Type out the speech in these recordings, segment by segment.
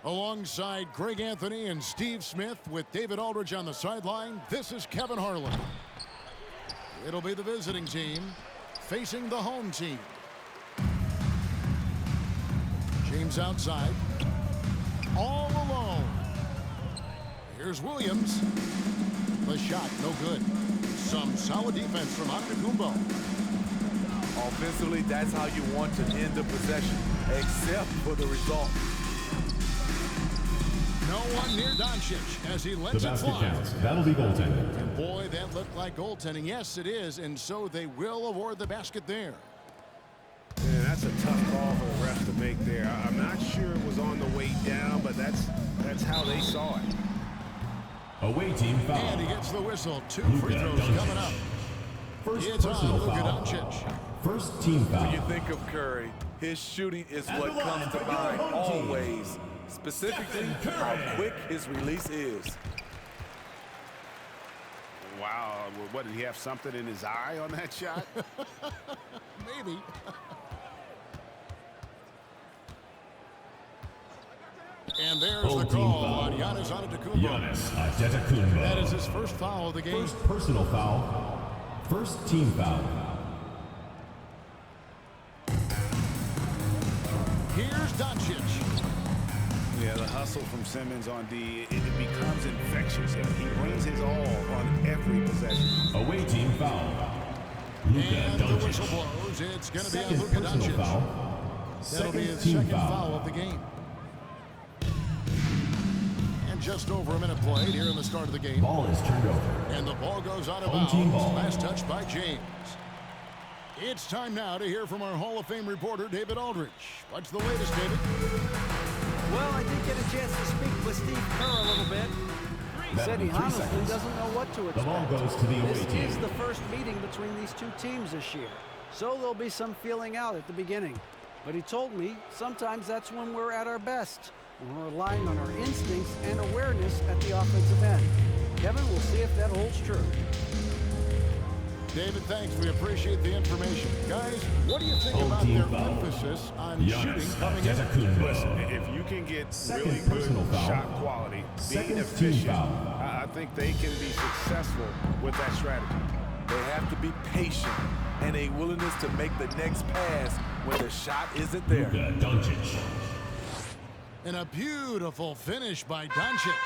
Alongside Greg Anthony and Steve Smith with David Aldridge on the sideline, this is Kevin Harlan. It'll be the visiting team facing the home team. James outside. All alone. Here's Williams. The shot, no good. Some solid defense from Antetokounmpo. Offensively, that's how you want to end the possession, except for the result. No one near Doncic as he lets it fly. Counts. That'll be goaltending. And boy, that looked like goaltending. Yes, it is, and so they will award the basket there. Yeah, that's a tough call for the ref to make there. I'm not sure it was on the way down, but that's how they saw it. Away team foul. And he gets the whistle. Two Luka free throws Doncic. coming up. First It's personal on Luka foul. Doncic. First team foul. When you think of Curry, his shooting is what comes to mind always. Specifically, how quick his release is. Wow, what, did he have something in his eye on that shot? Maybe. And there's Home the team call foul. on Giannis Antetokounmpo. Giannis Antetokounmpo. That is his first foul of the game. First personal foul. First team foul. Here's Doncic. Yeah, the hustle from Simmons on D, it becomes infectious. He brings his all on every possession. Away team foul. Luka And the whistle Doncic. blows. It's going to be on Second Luka personal Doncic. foul. That'll be his team second foul of the game. And just over a minute played here in the start of the game. Ball is turned over. And the ball goes out of Home team bounds. ball. Last touch by James. It's time now to hear from our Hall of Fame reporter, David Aldridge. What's the latest, David? Well, I did get a chance to speak with Steve Kerr a little bit. He said he 3 honestly seconds. doesn't know what to expect. The ball goes to the away This team. is the first meeting between these two teams this year, so there'll be some feeling out at the beginning. But he told me sometimes that's when we're at our best, when we're relying on our instincts and awareness at the offensive end. Kevin, we'll see if that holds true. David, thanks. We appreciate the information. Guys, what do you think Home about team their foul. emphasis on Giannis shooting coming in? Antetokounmpo. If you can get Second really good personal foul. shot quality, Second being team efficient, foul. I think they can be successful with that strategy. They have to be patient and a willingness to make the next pass when the shot isn't there. Luka Doncic. And a beautiful finish by Doncic.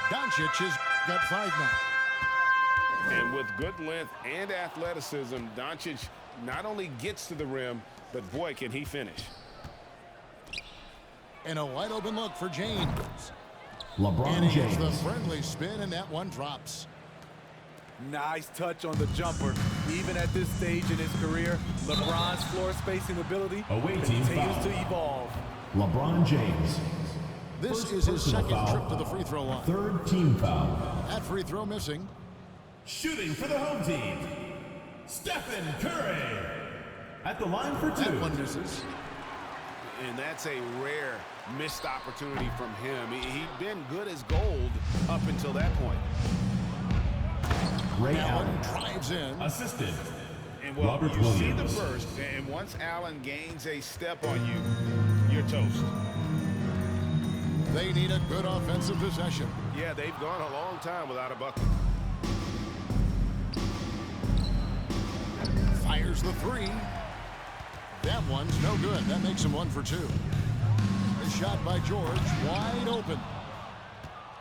Doncic has got 5 now. And with good length and athleticism, Doncic not only gets to the rim, but boy, can he finish. And a wide open look for James. LeBron And he gets the James. friendly spin, and that one drops. Nice touch on the jumper. Even at this stage in his career, LeBron's floor spacing ability Away team continues foul. to evolve. LeBron James. This First is his personal second foul. trip to the free throw line. Third team foul. That free throw missing. Shooting for the home team. Stephen Curry. At the line for That two. one misses. And that's a rare missed opportunity from him. He'd been good as gold up until that point. Ray Allen Allen. drives in. Assisted. And well, Robert you see the Williams. burst, and once Allen gains a step on you, you're toast. They need a good offensive possession. Yeah, they've gone a long time without a bucket. Fires the three. That one's no good. That makes him 1 for 2. The shot by George, wide open.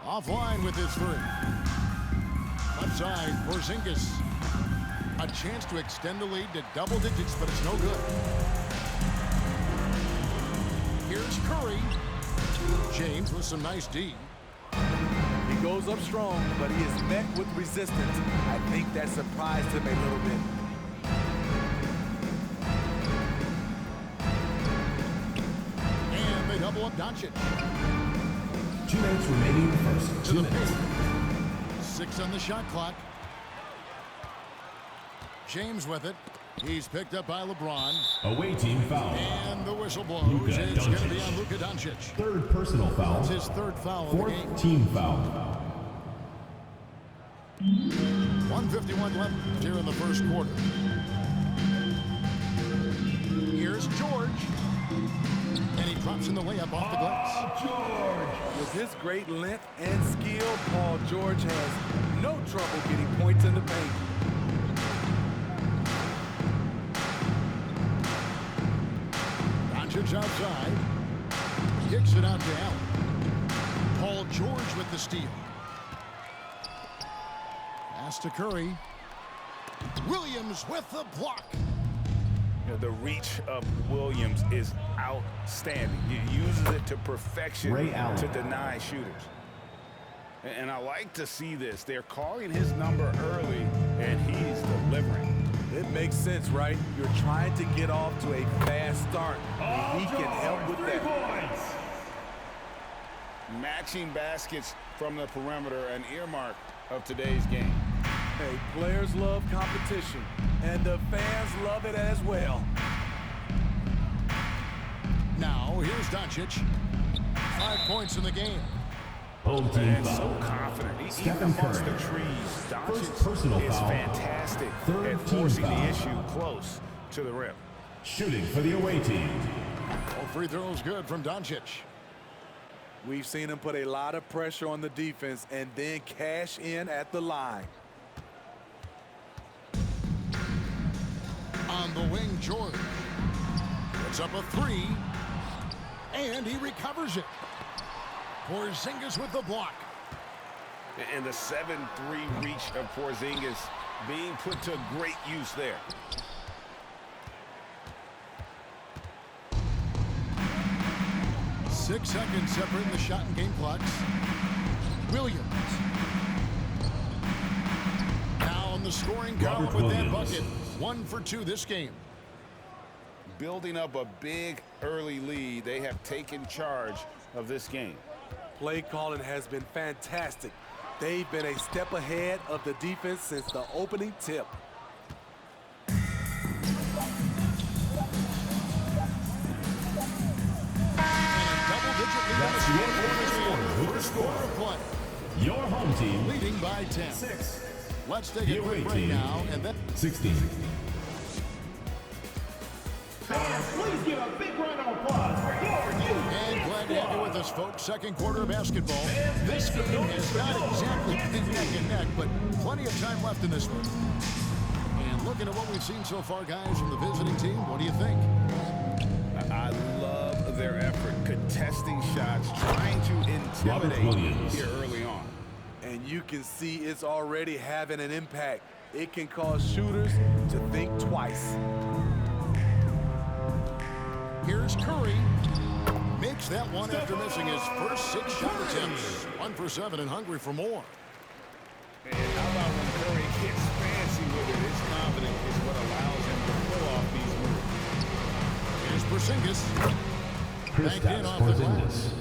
Offline with his three. Upside, Porzingis. A chance to extend the lead to double digits, but it's no good. Here's Curry. James with some nice D. He goes up strong, but he is met with resistance. I think that surprised him a little bit. And they double up Doncic. 2 minutes remaining in the first. To 2 the minutes. paint. 6 on the shot clock. James with it. He's picked up by LeBron. Away team foul. And the whistle blows. Luka It's going to be Doncic. on Luka Doncic. Third personal foul. It's his third foul of the Fourth game. team foul. 1:51 left here in the first quarter. Here's George. And he drops in the layup off the glass. With his great length and skill, Paul George has no trouble getting points in the paint. Doncic outside. Kicks it out to Allen. Paul George with the steal. Pass to Curry. Williams with the block. You know, the reach of Williams is outstanding. He uses it to perfection to deny shooters. And I like to see this. They're calling his number early, and he's delivering. It makes sense, right? You're trying to get off to a fast start, and he can help with that. Points. Matching baskets from the perimeter, an earmark of today's game. Hey, players love competition, and the fans love it as well. Now, here's Doncic. 5 points in the game. Home team And foul. so confident. He Stephen even amongst Curry. the trees. First personal Doncic is foul. fantastic Third at team forcing foul. the issue close to the rim. Shooting for the away team. All free throws good from Doncic. We've seen him put a lot of pressure on the defense and then cash in at the line. On the wing, George. Puts up a 3. And he recovers it. Porzingis with the block. And the 7-3 reach of Porzingis being put to great use there. Six seconds separating the shot and game clocks. Williams. Now on the scoring column Robert with that Williams. bucket. 1 for 2 this game. Building up a big early lead, they have taken charge of this game. Play calling has been fantastic. They've been a step ahead of the defense since the opening tip. Double-digit lead That's in your the first score. first quarter of play. Your home team. Leading by 10. 6. Let's take The a quick away break team. now and then 16. Fans, please give a big round of applause for your youth. and glad to have you with us, folks. Second quarter of basketball. This game has not exactly been neck and neck, but plenty of time left in this one. And looking at what we've seen so far, guys, from the visiting team, what do you think? I love their effort, contesting shots, trying to Robert intimidate Williams. here early on. And you can see it's already having an impact. It can cause shooters to think twice. Here's Curry. Makes that one after missing his first 6 shot attempts. 1 for 7 and hungry for more. And how about when Curry gets fancy with it? His confidence is what allows him to pull off these moves. Here's Porzingis. Banked in Kristaps off the Porzingis. glass.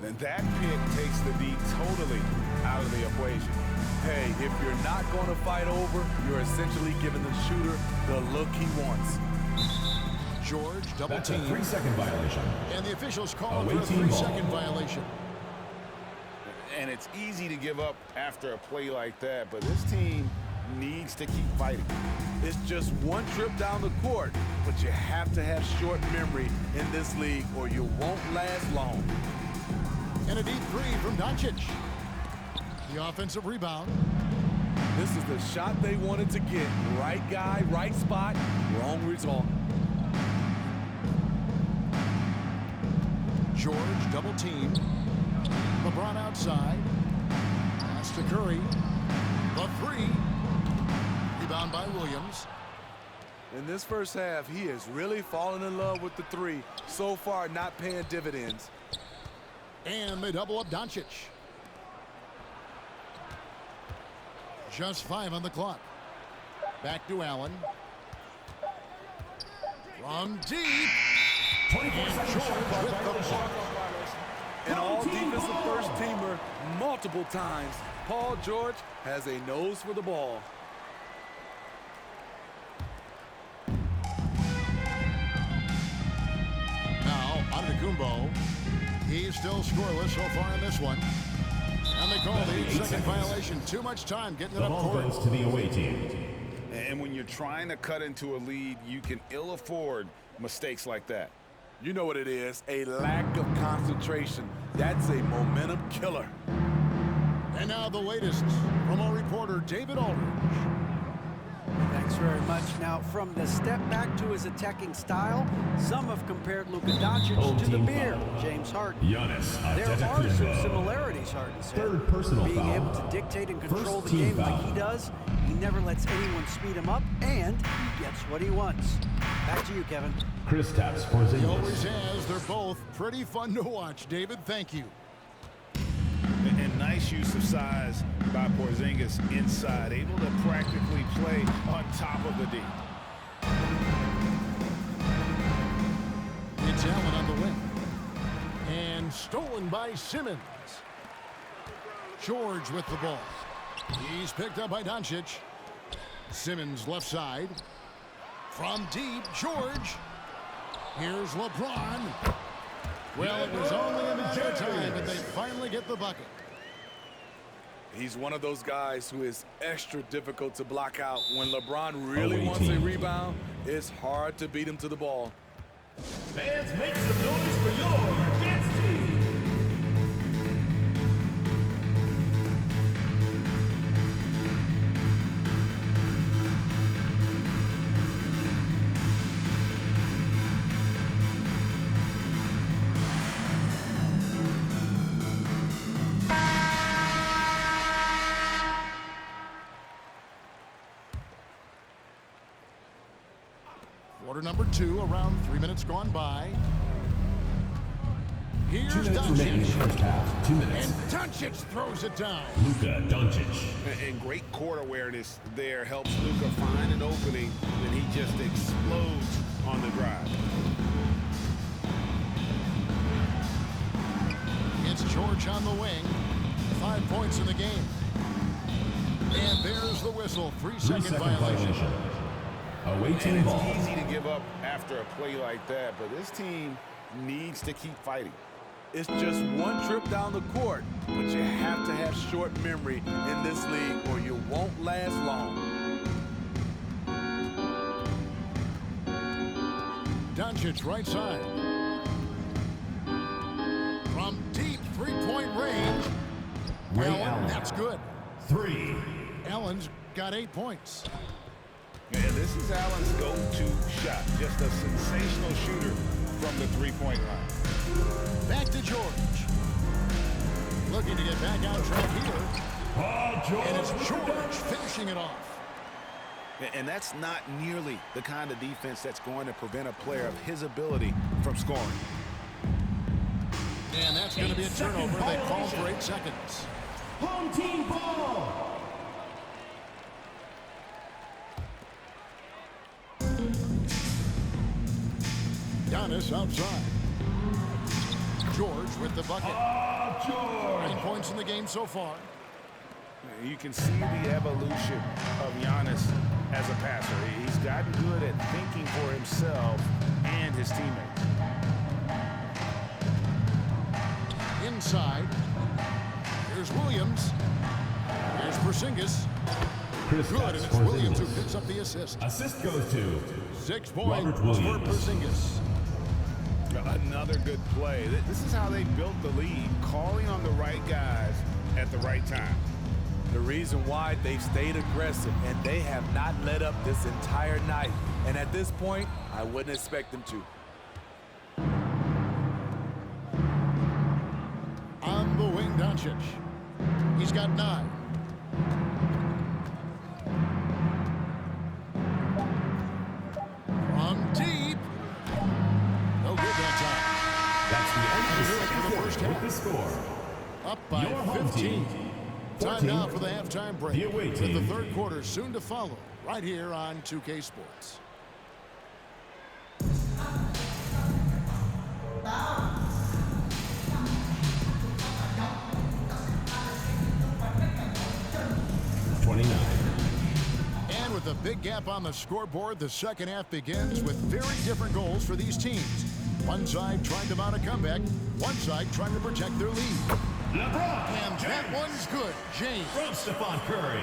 And that pick takes the D totally out of the equation. Hey, if you're not going to fight over, you're essentially giving the shooter the look he wants. George double That's a team. 3-second violation. And the officials call Away for a team ball. 3-second violation. And it's easy to give up after a play like that, but this team needs to keep fighting. It's just one trip down the court, but you have to have short memory in this league or you won't last long. And a deep 3 from Doncic. The offensive rebound. This is the shot they wanted to get. Right guy, right spot, wrong result. George double team. LeBron outside. Pass to Curry. The 3. Rebound by Williams. In this first half, he has really fallen in love with the 3. So far, not paying dividends. And they double up Doncic. Just 5 on the clock. Back to Allen. From deep. 24 And seconds. George with the block. An all-defensive first-teamer multiple times. Paul George has a nose for the ball. Now, Antetokounmpo. He's still scoreless so far in this one. And they call the 8-second seconds. violation. Too much time getting it The up ball court. goes to the away team. And when you're trying to cut into a lead, you can ill afford mistakes like that. You know what it is, a lack of concentration. That's a momentum killer. And now the latest from our reporter, David Aldridge. Thanks very much. Now, from the step back to his attacking style, some have compared Luka Doncic to the bear, James Harden. There are some similarities, Harden said. Third personal Being foul. able to dictate and control First the game team like foul. he does, he never lets anyone speed him up, and he gets what he wants. Back to you, Kevin. Kristaps He Porzingis. always has. They're both pretty fun to watch. David, thank you. And nice use of size by Porzingis inside, able to practically play on top of the D. It's Allen on the wing. And stolen by Simmons. George with the ball. He's picked up by Doncic. Simmons left side. From deep, George. Here's LeBron. Well, it was only a matter of time, but they finally get the bucket. He's one of those guys who is extra difficult to block out. When LeBron really wants a rebound, it's hard to beat him to the ball. Fans, make some noise for your dance team. Quarter number 2, around 3 minutes gone by. Here's 2 minutes remaining in the Doncic. first half. 2 minutes. And Doncic throws it down. Luka Doncic. And great court awareness there helps Luka find an opening, and he just explodes on the drive. It's George on the wing. 5 points in the game. And there's the whistle. 3-second violation. Away And team it's ball. easy to give up after a play like that, but this team needs to keep fighting. It's just one trip down the court, but you have to have short memory in this league or you won't last long. Doncic right side. From deep 3-point range. Allen, that's good. 3. Allen's got 8 points. And this is Allen's go-to shot. Just a sensational shooter from the three-point line. Back to George. Looking to get back on track here. Paul George. And it's George finishing it off. And that's not nearly the kind of defense that's going to prevent a player of his ability from scoring. And that's going to be a turnover. They call for 8 seconds. Home team ball. Giannis outside. George with the bucket. George. 9 points in the game so far. You can see the evolution of Giannis as a passer. He's gotten good at thinking for himself and his teammates. Inside. Here's Williams. Here's Porzingis. Good, and it's Williams who picks up the assist. Assist goes to 6 Robert points for Williams. Porzingis. Another good play. This is how they built the lead, calling on the right guys at the right time. The reason why they've stayed aggressive and they have not let up this entire night. And at this point, I wouldn't expect them to. On the wing, Doncic. He's got 9. From deep. No good that That's the end of the second And quarter first with half. the score. Up by Your home 15. team, Time 14. now for the halftime break. The away With team. the third quarter soon to follow, right here on 2K Sports. And with a big gap on the scoreboard, the second half begins with very different goals for these teams. One side trying to mount a comeback, one side trying to protect their lead. And that one's good. James. From Stephen Curry.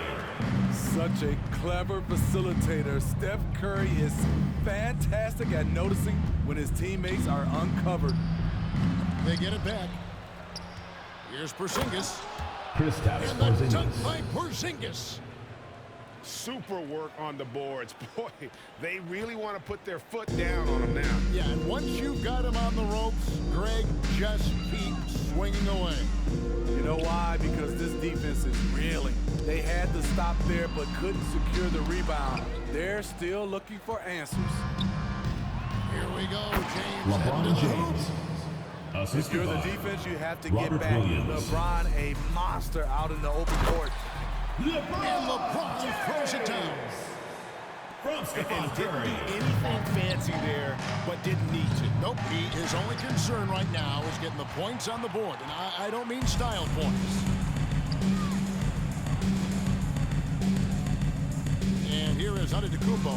Such a clever facilitator. Steph Curry is fantastic at noticing when his teammates are uncovered. They get it back. Here's Porzingis. Kristaps And the dunk Porzingis. by Porzingis. Super work on the boards. Boy, they really want to put their foot down on him now. Yeah, and once you've got him on the ropes, Greg just keeps swinging away. You know why? Because this defense is reeling. They had to stop there but couldn't secure the rebound. They're still looking for answers. Here we go, James. LeBron James. If you're the defense, you have to Robert get back. Williams. LeBron, a monster out in the open court. And LeBron throws it down. From Stephen And didn't Curry. do anything fancy there, but didn't need to. Nope, his only concern right now is getting the points on the board. And I don't mean style points. And here is Antetokounmpo.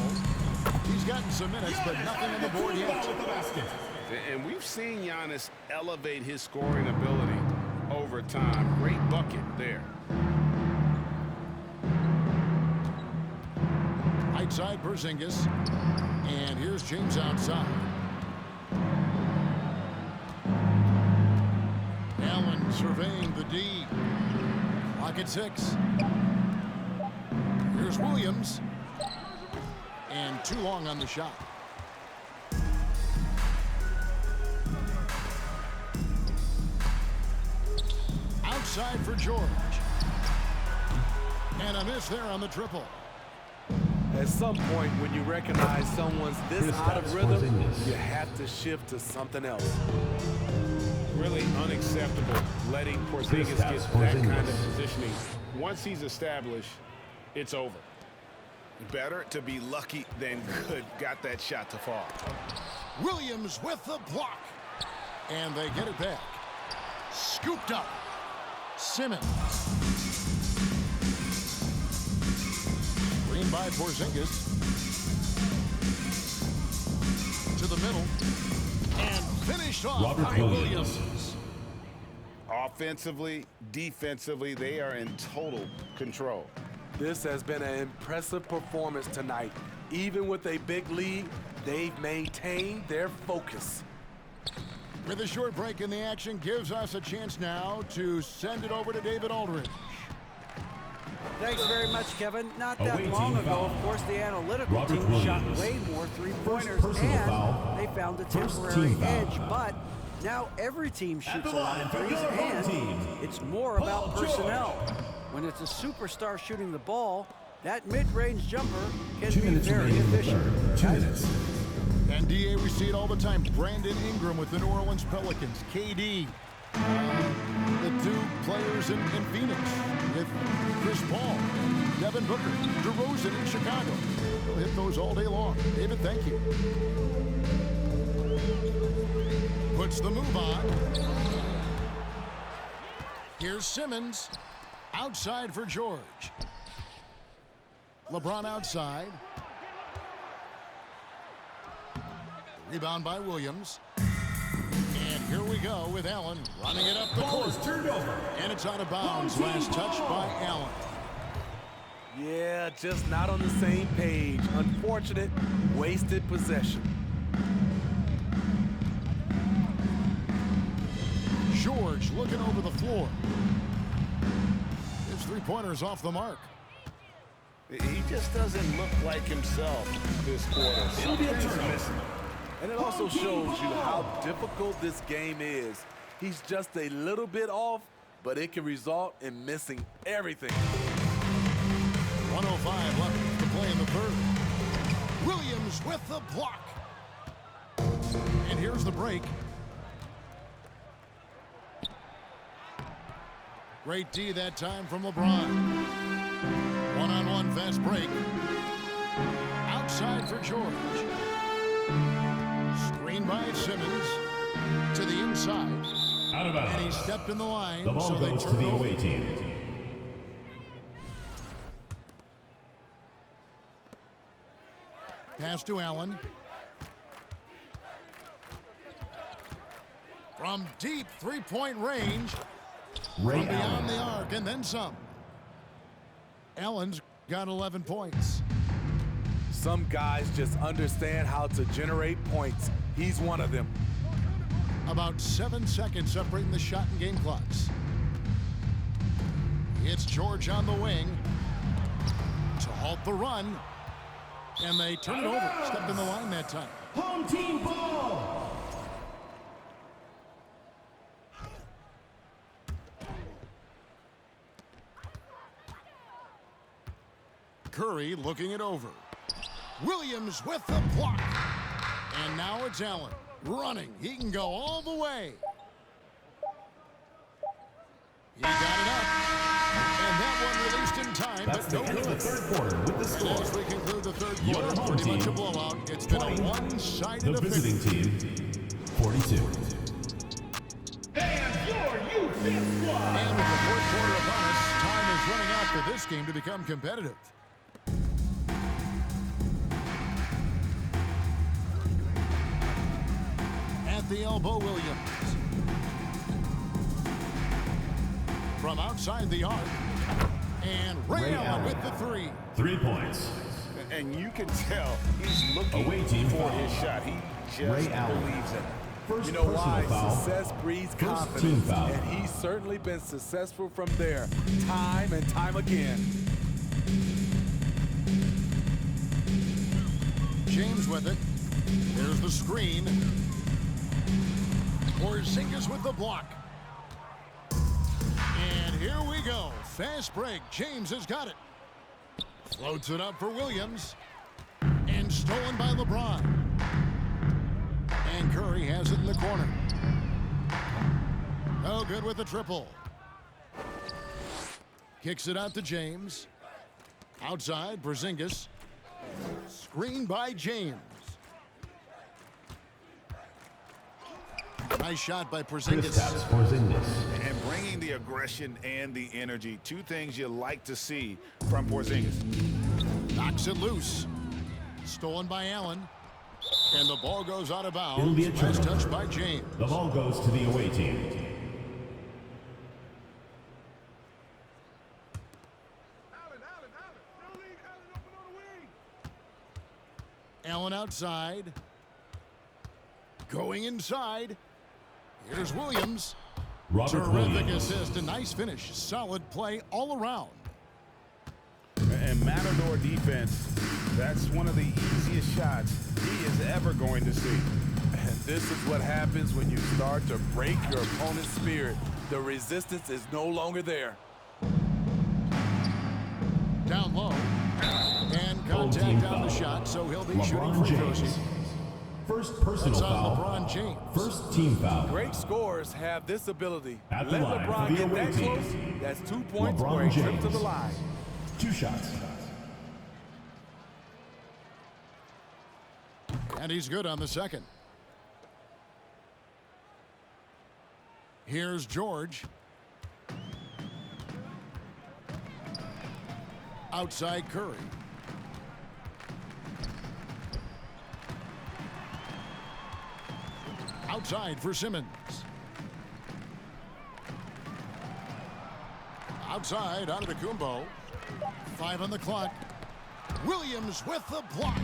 He's gotten some minutes, but nothing on the board yet. With the basket. And we've seen Giannis elevate his scoring ability over time. Great bucket there. Right side, Porzingis. And here's James outside. Allen surveying the D. Clock at 6. Here's Williams. And too long on the shot. Outside for George. And a miss there on the triple. At some point, when you recognize someone's this out of Kristaps rhythm, Porzingis. you have to shift to something else. Really unacceptable letting Porzingis get Kristaps that Porzingis. kind of positioning. Once he's established, it's over. Better to be lucky than good. Got that shot to fall. Williams with the block. And they get it back. Scooped up. Simmons. Screen by Porzingis. To the middle. And finished off Robert by Williams. Williams. Offensively, defensively, they are in total control. This has been an impressive performance tonight. Even with a big lead, they've maintained their focus. With a short break in the action, gives us a chance now to send it over to David Aldridge. Thanks very much, Kevin. Not that Away long team ago, foul. of course, the analytical Robert team shot Williams. way more three-pointers, personal and foul. they found a First temporary team foul. edge. But now every team shoots the a lot line of for threes, your home and team, it's more about Paul George. personnel. When it's a superstar shooting the ball, that mid-range jumper can 2 be minutes very remaining in the efficient. third. 2 minutes. And DA, we see it all the time. Brandon Ingram with the New Orleans Pelicans. KD. The two players in Phoenix with Chris Paul, Devin Booker, DeRozan in Chicago. We'll hit those all day long. David, thank you. Puts the move on. Here's Simmons. Outside for George. LeBron outside. Rebound by Williams. And here we go with Allen running it up the Ball court. is turned over. And it's out of bounds. Last touch by Allen. Yeah, just not on the same page. Unfortunate, wasted possession. George looking over the floor. His three-pointer's off the mark. He just doesn't look like himself this quarter. Something's missing. And it also shows you how difficult this game is. He's just a little bit off, but it can result in missing everything. 1:05 left to play in the third. Williams with the block. And here's the break. Great D that time from LeBron. One-on-one fast break. Outside for George. Screen by Simmons to the inside. Out of bounds. And he stepped in the line, The ball so they goes to turn the over. away team. Pass to Allen. From deep three-point range. From beyond the arc and then some. Allen's got 11 points. Some guys just understand how to generate points. He's one of them. About 7 seconds separating the shot and game clocks. It's George on the wing to halt the run. And they turn it over. Stepped in the line that time. Home team ball. Curry looking it over. Williams with the block. And now it's Allen running. He can go all the way. He got it up. And that one released in time, but no good. The third quarter with the score. As we conclude the third Your quarter, home pretty much a team, blowout. It's been 20. a one-sided The visiting affair. team, 42. And your U6 squad. And with the fourth quarter upon us, time is running out for this game to become competitive. At the elbow, Williams. From outside the arc. And Ray Allen with the three. 3 points. And you can tell he's looking Away team for foul. his shot. He Ray just Allen. believes in it. First You know personal why? foul. Success breeds First confidence. team foul. And he's certainly been successful from there, time and time again. James with it. There's the screen. Porzingis with the block. And here we go. Fast break. James has got it. Floats it up for Williams. And stolen by LeBron. And Curry has it in the corner. No good with the triple. Kicks it out to James. Outside, Porzingis. Screen by James. Nice shot by Porzingis. Kristaps Porzingis. And bringing the aggression and the energy. Two things you like to see from Porzingis. Knocks it loose. Stolen by Allen. And the ball goes out of bounds. It'll be a Last turnover. touch by James. The ball goes to the away team. Allen outside. Going inside. Here's Williams. Robert Terrific Williams. assist. A nice finish. Solid play all around. And Matador defense, that's one of the easiest shots he is ever going to see. And this is what happens when you start to break your opponent's spirit. The resistance is no longer there. Down low. And Home team contact on the foul. shot, so he'll be shooting LeBron free throws. James. First personal That's on foul. LeBron James. First team foul. Great scorers have this ability. At the Let line LeBron for the get away that team. close. That's 2 points LeBron for a trip to James. the line. 2 shots. And he's good on the second. Here's George. Outside Curry. Outside for Simmons. Outside Antetokounmpo. 5 on the clock. Williams with the block.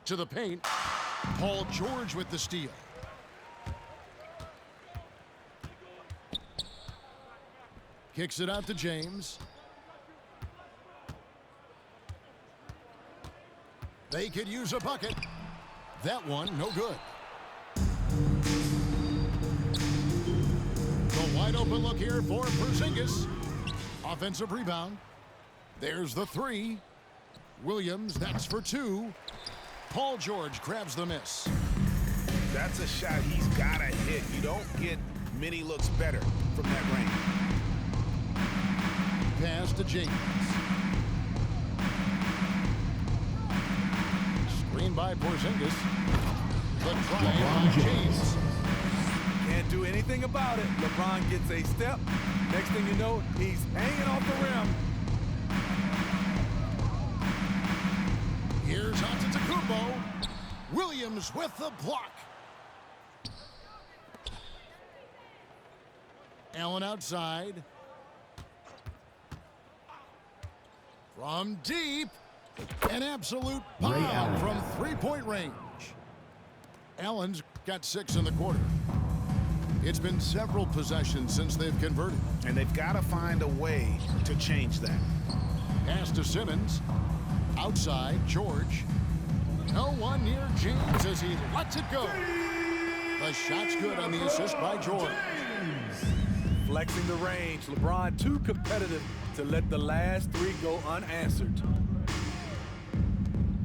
To the paint. Paul George with the steal. Kicks it out to James. They could use a bucket. That one, no good. The wide open look here for Porzingis. Offensive rebound. There's the three. Williams, that's for 2. Paul George grabs the miss. That's a shot he's got to hit. You don't get many looks better from that range. Pass to James. Screen by Porzingis. The try LeBron by James. James. Can't do anything about it. LeBron gets a step. Next thing you know, he's hanging off the rim. Here's Antetokounmpo. Antetokounmpo. Williams with the block. Allen outside. From deep. An absolute bomb from three-point range. Allen's got 6 in the quarter. It's been several possessions since they've converted. And they've got to find a way to change that. Pass to Simmons. Outside, George. No one near James as he lets it go. The shot's good on the assist by George. Flexing the range. LeBron too competitive to let the last 3 go unanswered.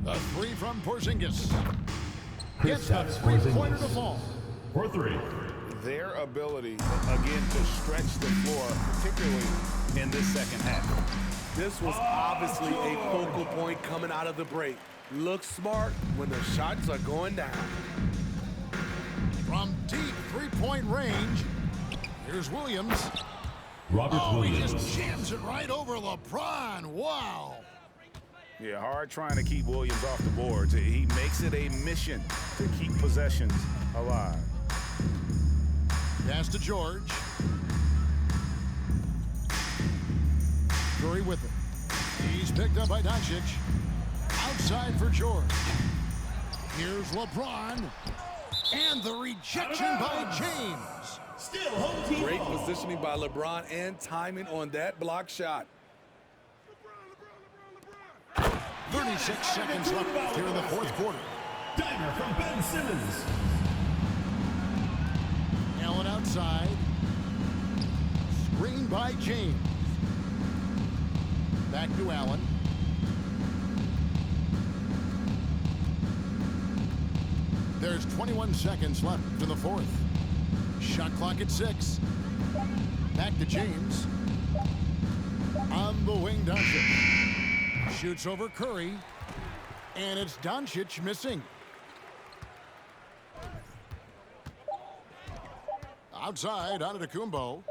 The 3 from Porzingis. Gets the three-pointer to fall. For 3. Their ability, again, to stretch the floor, particularly in this second half. This was obviously a focal point coming out of the break. Look smart when the shots are going down. From deep three-point range, here's Williams. Robert He Williams. just jams it right over LeBron. Wow. Yeah, hard trying to keep Williams off the boards. He makes it a mission to keep possessions alive. Pass to George. Curry with it. He's picked up by Doncic. Outside for George. Here's LeBron. And the rejection by James. Still home team. Great positioning by LeBron and timing on that block shot. 36 seconds left here in the fourth quarter. Dagger from Ben Simmons. Allen outside. Screen by James. Back to Allen. There's 21 seconds left in the fourth. Shot clock at 6. Back to James. On the wing, Doncic. Shoots over Curry. And it's Doncic missing. Outside, Antetokounmpo.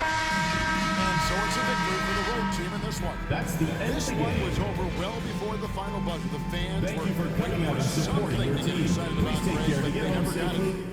And so it's a victory for the road team in this one. That's the end This of the one game. was over well before the final buzzer. The fans Thank were you for coming out and supporting your something to get team. excited Please about. take care to They get home never got it. safely.